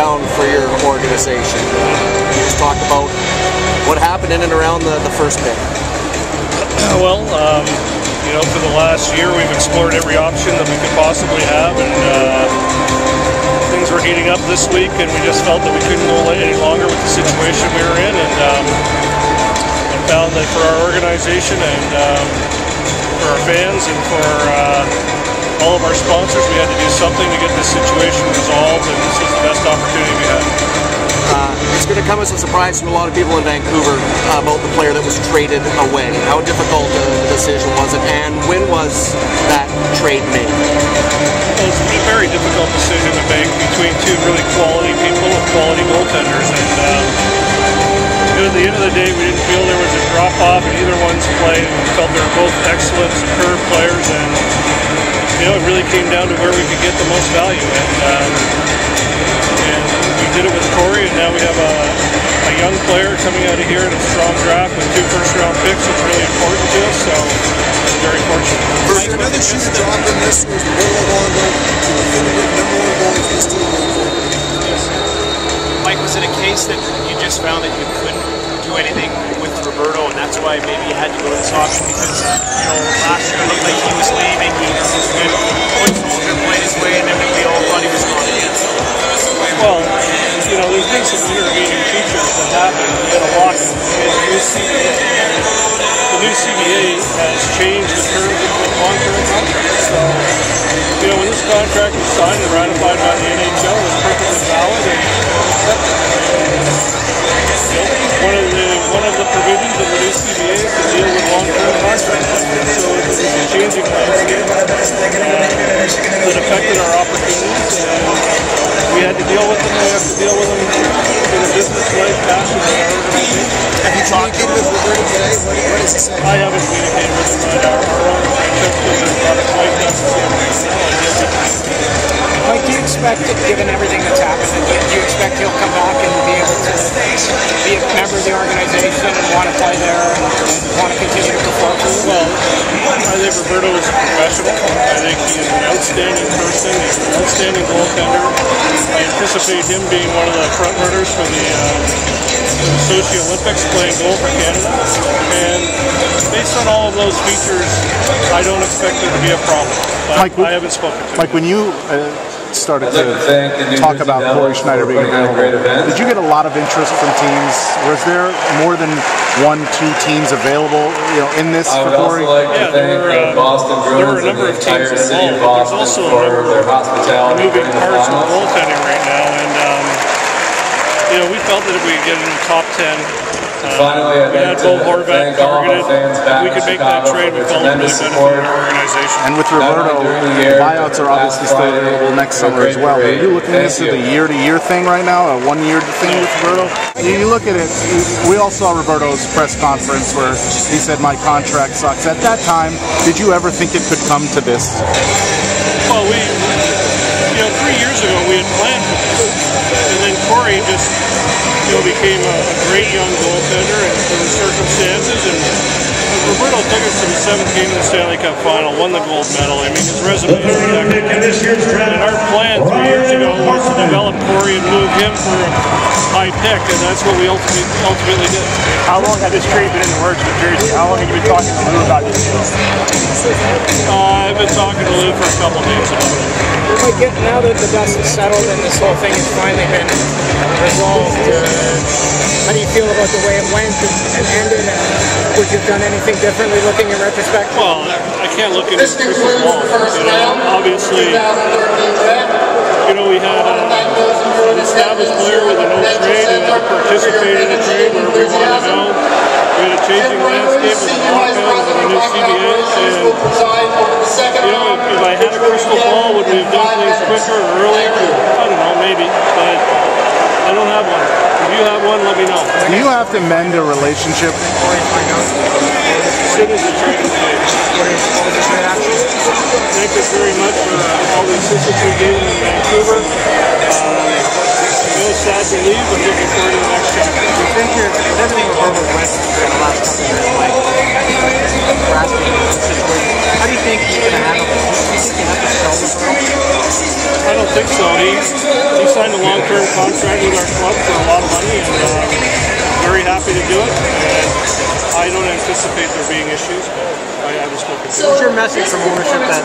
rebound for your organization. You just talked about what happened in and around the first pick. Well, you know, for the last year we've explored every option that we could possibly have, and things were heating up this week, and we just felt that we couldn't go any longer with the situation we were in, and found that for our organization and for our fans and for all of our sponsors, we had to do something to get this situation resolved, and this was the best opportunity we had. It's going to come as a surprise to a lot of people in Vancouver about the player that was traded away. How difficult a decision was it, and when was that trade made? Well, it was a very difficult decision to make between two really quality people and quality goaltenders, and at the end of the day, we didn't feel there was a drop-off in either one's play. We felt they were both excellent, superb players, and you know, it really came down to where we could get the most value. And we did it with Corey, and now we have a young player coming out of here in a strong draft with 2 first-round picks. It's really important to us, so we're very fortunate. Was there another shoe to drop in this? Was the Bill Alonzo to the number 1 goal for this team going forward? Yes. Mike, was it a case that you just found that you couldn't do anything with Roberto, and that's why maybe you had to go to this option? Because, you know, last year it looked like he was leaving, Point Soldier played his way, and then we all thought he was gone again. Well, you know, there's been some intervening features that happened. We had a lock in the new CBA. The new CBA has changed the terms of the long-term contract. So, you know, when this contract was signed and ratified by the NHL, it was perfectly valid and accepted. One of the provisions of the new CBA is to deal with long-term contracts. So it was a changing landscape that affected our opportunities, and we had to deal with them. We have to deal with them in a business-like fashion in our organization. Have you communicated with Roberto today? What does he say? I haven't communicated with him. Our own Francesco has got a flight down to see him right now. Mike, do you expect, given everything that's happened, do you expect he'll come back and be able to be a member of the organization and want to play there and want to continue to perform? Well, I think Roberto is a professional. I think he is an outstanding person. He's an outstanding goaltender. I anticipate him being one of the front runners for the Sochi Olympics, playing goal for Canada. And based on all of those features, I don't expect there to be a problem. But Mike, I haven't spoken to him. Mike, when you started to talk about Corey Schneider being available, did you get a lot of interest from teams? Was there more than 1, 2 teams available, you know, in this for Corey? Yeah, there were a number of teams involved. There's also a number of moving parts in goaltending right now, and you know, we felt that if we could get in the top 10, we had Bo Horvat targeted. If we could make that trade, we felt it really benefited our organization. And with Roberto, buyouts are obviously still available next summer as well. Are you looking at this as a year-to-year thing right now, a 1-year thing with Roberto? You look at it, we all saw Roberto's press conference where he said, my contract sucks. At that time, did you ever think it could come to this? Well, you know, 3 years ago we had planned for this, and then Corey just, you know, became a great young goaltender, and there were circumstances, and Roberto took us to the 7th game of the Stanley Cup Final, won the gold medal. I mean, his resume is impeccable. And our plan 3 years ago was to develop Corey and move him for a high pick, and that's what we ultimately did. How long had this trade been in the works with Jersey? How long have you been talking to Lou about this deal? I've been talking to Lou for a couple days about it. Mike, now that the dust is settled and this whole thing has finally been resolved, how do you feel about the way it went and ended? Would you have done anything differently looking in retrospect? Well, I can't look into the crystal ball. You know, obviously, you know, we had an established player with a no trade who had to participate in a trade where we wanted to go. We had a changing landscape with a lockout with a new CBA, and you know, if I had a crystal ball, would we have done things quicker or earlier? I don't know, maybe, but I don't have one. If you have one, let me know. Do you have to mend a relationship? As soon as the trade is made. Thank you very much for all the assistance we gave in Vancouver. It was sad to leave, but looking forward to the next chapter. Do you think everything Roberto went through in the last couple of years, Mike, grasping the situation, how do you think he's going to handle it? Do you think you have to show Roberto? I don't think think so. He signed a long-term contract with our club for a lot of money, and very happy to do it. And I don't anticipate there being issues, but I will still consider. What's your message from ownership that